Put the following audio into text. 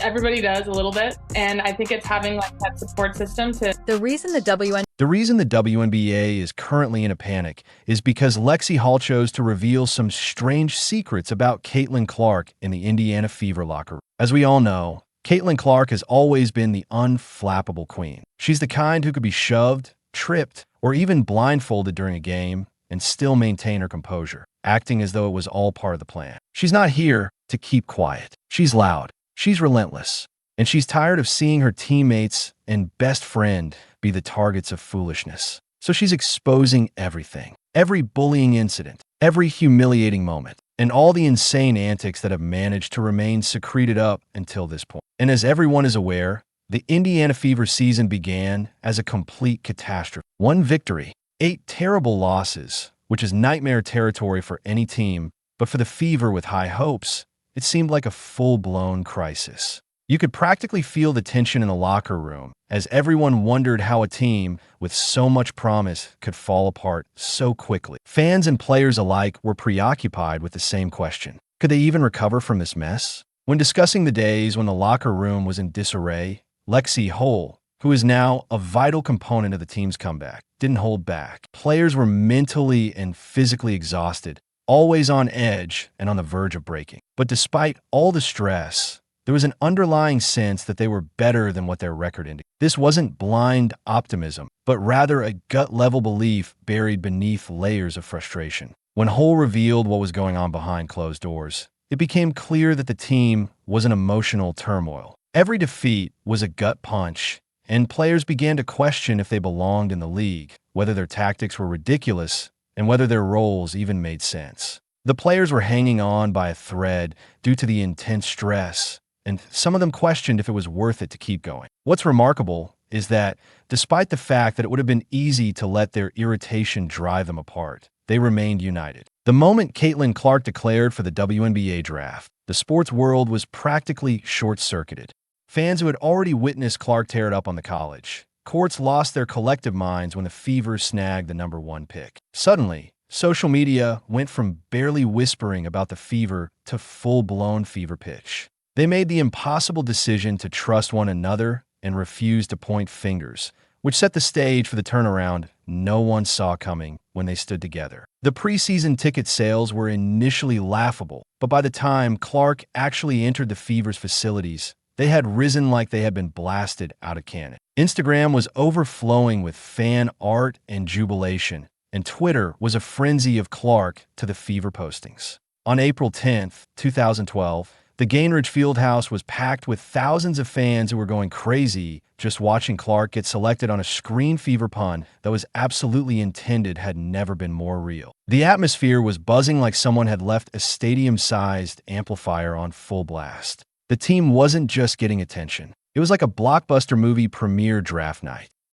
Everybody does a little bit, and I think it's having like that support system to. The reason the WNBA is currently in a panic is because Lexie Hall chose to reveal some strange secrets about Caitlin Clark in the Indiana Fever locker room. As we all know, Caitlin Clark has always been the unflappable queen. She's the kind who could be shoved, tripped, or even blindfolded during a game and still maintain her composure, acting as though it was all part of the plan. She's not here to keep quiet. She's loud. She's relentless. And she's tired of seeing her teammates and best friend be the targets of foolishness. So she's exposing everything. Every bullying incident, every humiliating moment, and all the insane antics that have managed to remain secreted up until this point. And as everyone is aware, the Indiana Fever season began as a complete catastrophe. One victory, 8 terrible losses, which is nightmare territory for any team, but for the Fever with high hopes, it seemed like a full-blown crisis. You could practically feel the tension in the locker room as everyone wondered how a team with so much promise could fall apart so quickly. Fans and players alike were preoccupied with the same question. Could they even recover from this mess? When discussing the days when the locker room was in disarray, Lexie Hall, who is now a vital component of the team's comeback, didn't hold back. Players were mentally and physically exhausted, always on edge and on the verge of breaking. But despite all the stress, there was an underlying sense that they were better than what their record indicated. This wasn't blind optimism, but rather a gut-level belief buried beneath layers of frustration. When Hull revealed what was going on behind closed doors, it became clear that the team was in emotional turmoil. Every defeat was a gut punch, and players began to question if they belonged in the league, whether their tactics were ridiculous, and whether their roles even made sense. The players were hanging on by a thread due to the intense stress, and some of them questioned if it was worth it to keep going. What's remarkable is that, despite the fact that it would have been easy to let their irritation drive them apart, they remained united. The moment Caitlin Clark declared for the WNBA draft, the sports world was practically short-circuited. Fans who had already witnessed Clark tear it up on the college courts lost their collective minds when the Fever snagged the #1 pick. Suddenly, social media went from barely whispering about the Fever to full-blown fever pitch. They made the impossible decision to trust one another and refuse to point fingers, which set the stage for the turnaround no one saw coming when they stood together. The preseason ticket sales were initially laughable, but by the time Clark actually entered the Fever's facilities, they had risen like they had been blasted out of cannon. Instagram was overflowing with fan art and jubilation, and Twitter was a frenzy of Clark to the Fever postings. On April 10th, 2012, the Gainridge Fieldhouse was packed with thousands of fans who were going crazy just watching Clark get selected on a screen Fever pun that was absolutely intended had never been more real. The atmosphere was buzzing like someone had left a stadium-sized amplifier on full blast. The team wasn't just getting attention. It was like a blockbuster movie premiere draft night.